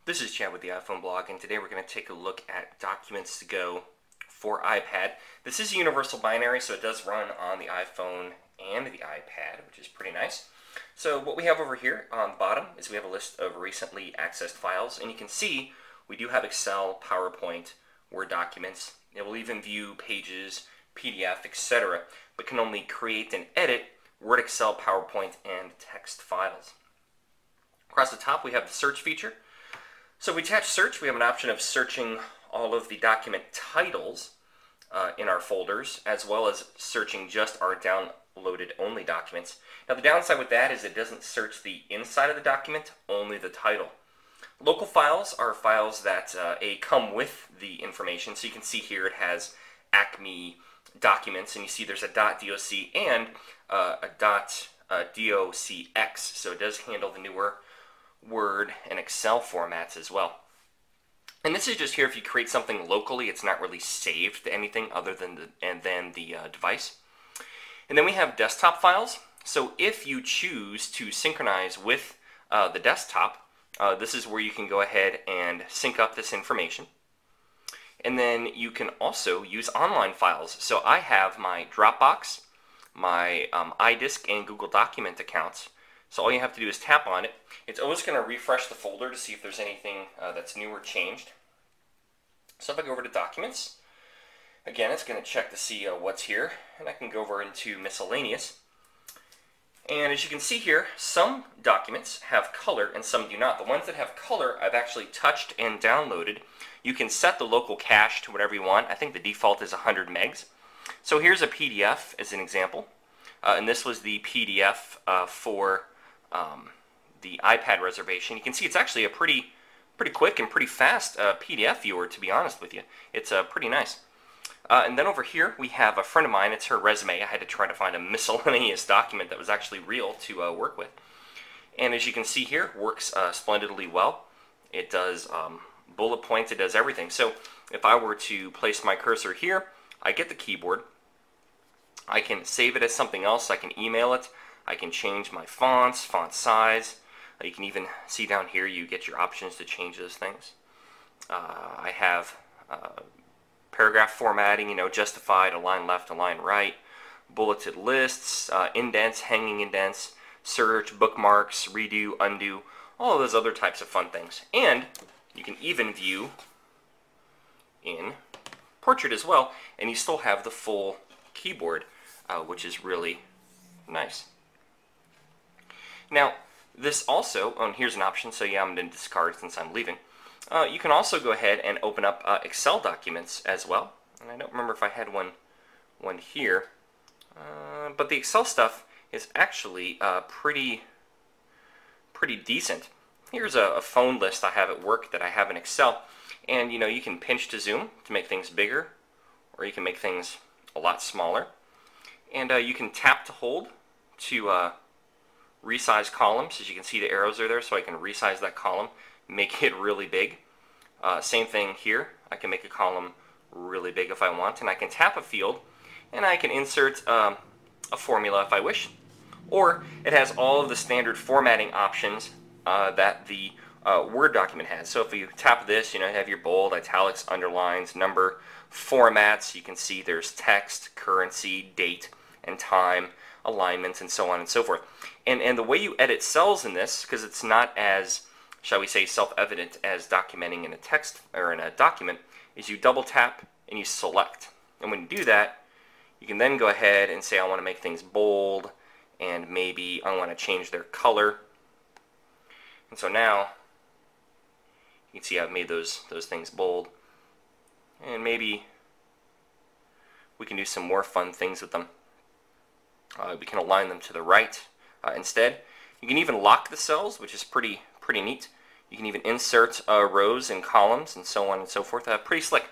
This is Chad with the iPhone blog, and today we're going to take a look at Documents to Go for iPad. This is a universal binary, so it does run on the iPhone and the iPad, which is pretty nice. So what we have over here on the bottom is we have a list of recently accessed files, and you can see we do have Excel, PowerPoint, Word documents. It will even view pages, PDF, etc., but can only create and edit Word, Excel, PowerPoint, and text files. Across the top we have the search feature. So if we attach search, we have an option of searching all of the document titles in our folders, as well as searching just our downloaded only documents. Now the downside with that is it doesn't search the inside of the document, only the title. Local files are files that come with the information. So you can see here it has Acme documents, and you see there's a .doc and a .docx. So it does handle the newer Word and Excel formats as well. And this is just here if you create something locally, it's not really saved to anything other than the device. And then we have desktop files. So if you choose to synchronize with the desktop, this is where you can go ahead and sync up this information. And then you can also use online files. So I have my Dropbox, my iDisk, and Google Document accounts. So all you have to do is tap on it. It's always going to refresh the folder to see if there's anything that's new or changed. So if I go over to Documents, again it's going to check to see what's here, and I can go over into Miscellaneous. And as you can see here, some documents have color and some do not. The ones that have color I've actually touched and downloaded. You can set the local cache to whatever you want. I think the default is 100 megs. So here's a PDF as an example. And this was the PDF for the iPad reservation. You can see it's actually a pretty quick and pretty fast PDF viewer, to be honest with you. It's pretty nice. And then over here we have a friend of mine. It's her resume. I had to try to find a miscellaneous document that was actually real to work with. And as you can see here, works splendidly well. It does bullet points. It does everything. So if I were to place my cursor here, I get the keyboard. I can save it as something else. I can email it. I can change my fonts, font size. You can even see down here you get your options to change those things. I have paragraph formatting, justified, align left, align right, bulleted lists, indents, hanging indents, search, bookmarks, redo, undo, all of those other types of fun things. And you can even view in portrait as well, and you still have the full keyboard, which is really nice. Now, this also, and here's an option, so yeah, I'm going to discard since I'm leaving. You can also go ahead and open up Excel documents as well. And I don't remember if I had one here, but the Excel stuff is actually pretty decent. Here's a phone list I have at work that I have in Excel, and you can pinch to zoom to make things bigger, or you can make things a lot smaller. And you can tap to hold to resize columns. As you can see, the arrows are there, so I can resize that column, make it really big. Same thing here. I can make a column really big if I want, and I can tap a field, and I can insert a formula if I wish. Or it has all of the standard formatting options that the Word document has. So if you tap this, you have your bold, italics, underlines, number, formats. You can see there's text, currency, date, and time, alignments, and so on and so forth. And the way you edit cells in this, because it's not as, shall we say, self-evident as documenting in a text or in a document, is you double tap and you select. And when you do that, you can then go ahead and say I want to make things bold, and maybe I want to change their color. And so now you can see I've made those things bold, and maybe we can do some more fun things with them. We can align them to the right instead. You can even lock the cells, which is pretty neat. You can even insert rows and columns and so on and so forth. Pretty slick.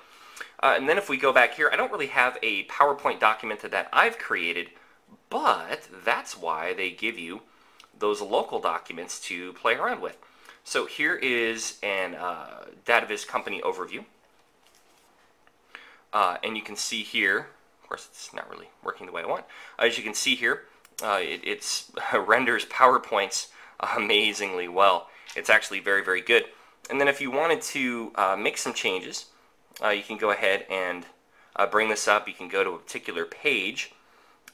And then if we go back here, I don't really have a PowerPoint document that I've created, but that's why they give you those local documents to play around with. So here is an DataViz company overview. And you can see here, of course it's not really working the way I want. As you can see here, it renders PowerPoints amazingly well. It's actually very, very good. And then if you wanted to make some changes, you can go ahead and bring this up. You can go to a particular page.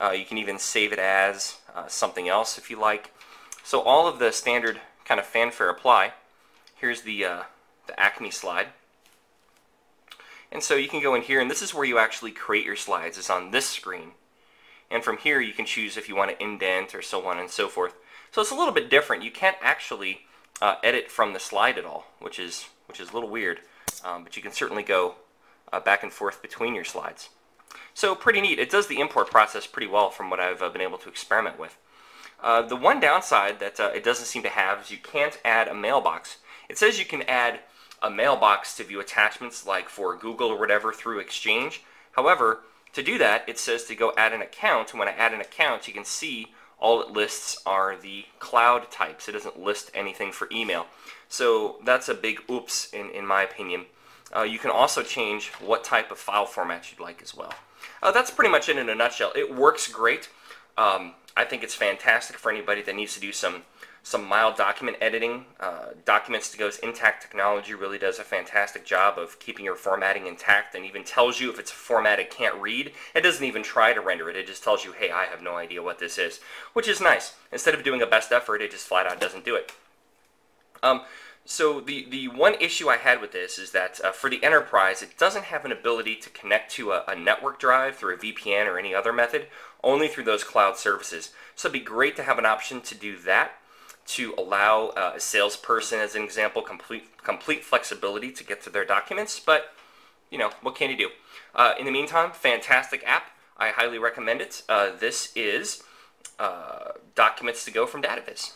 You can even save it as something else if you like. So all of the standard kind of fanfare apply. Here's the Acme slide. And so you can go in here, and this is where you actually create your slides. It's on this screen. And from here you can choose if you want to indent or so on and so forth. So it's a little bit different. You can't actually edit from the slide at all, which is a little weird. But you can certainly go back and forth between your slides. So pretty neat. It does the import process pretty well from what I've been able to experiment with. The one downside that it doesn't seem to have is you can't add a mailbox. It says you can add a mailbox to view attachments like for Google or whatever through Exchange. However, to do that, it says to go add an account. And when I add an account, you can see all it lists are the cloud types. It doesn't list anything for email. So that's a big oops in my opinion. You can also change what type of file format you'd like as well. That's pretty much it in a nutshell. It works great. I think it's fantastic for anybody that needs to do some mild document editing. Documents to Go's Intact technology really does a fantastic job of keeping your formatting intact, and even tells you if it's a format it can't read. It doesn't even try to render it. It just tells you, hey, I have no idea what this is, which is nice. Instead of doing a best effort, it just flat out doesn't do it. So the one issue I had with this is that for the enterprise, it doesn't have an ability to connect to a network drive through a VPN or any other method, only through those cloud services. So it'd be great to have an option to do that, to allow a salesperson, as an example, complete flexibility to get to their documents. But, you know, what can you do? In the meantime, fantastic app. I highly recommend it. This is Documents to Go from DataViz.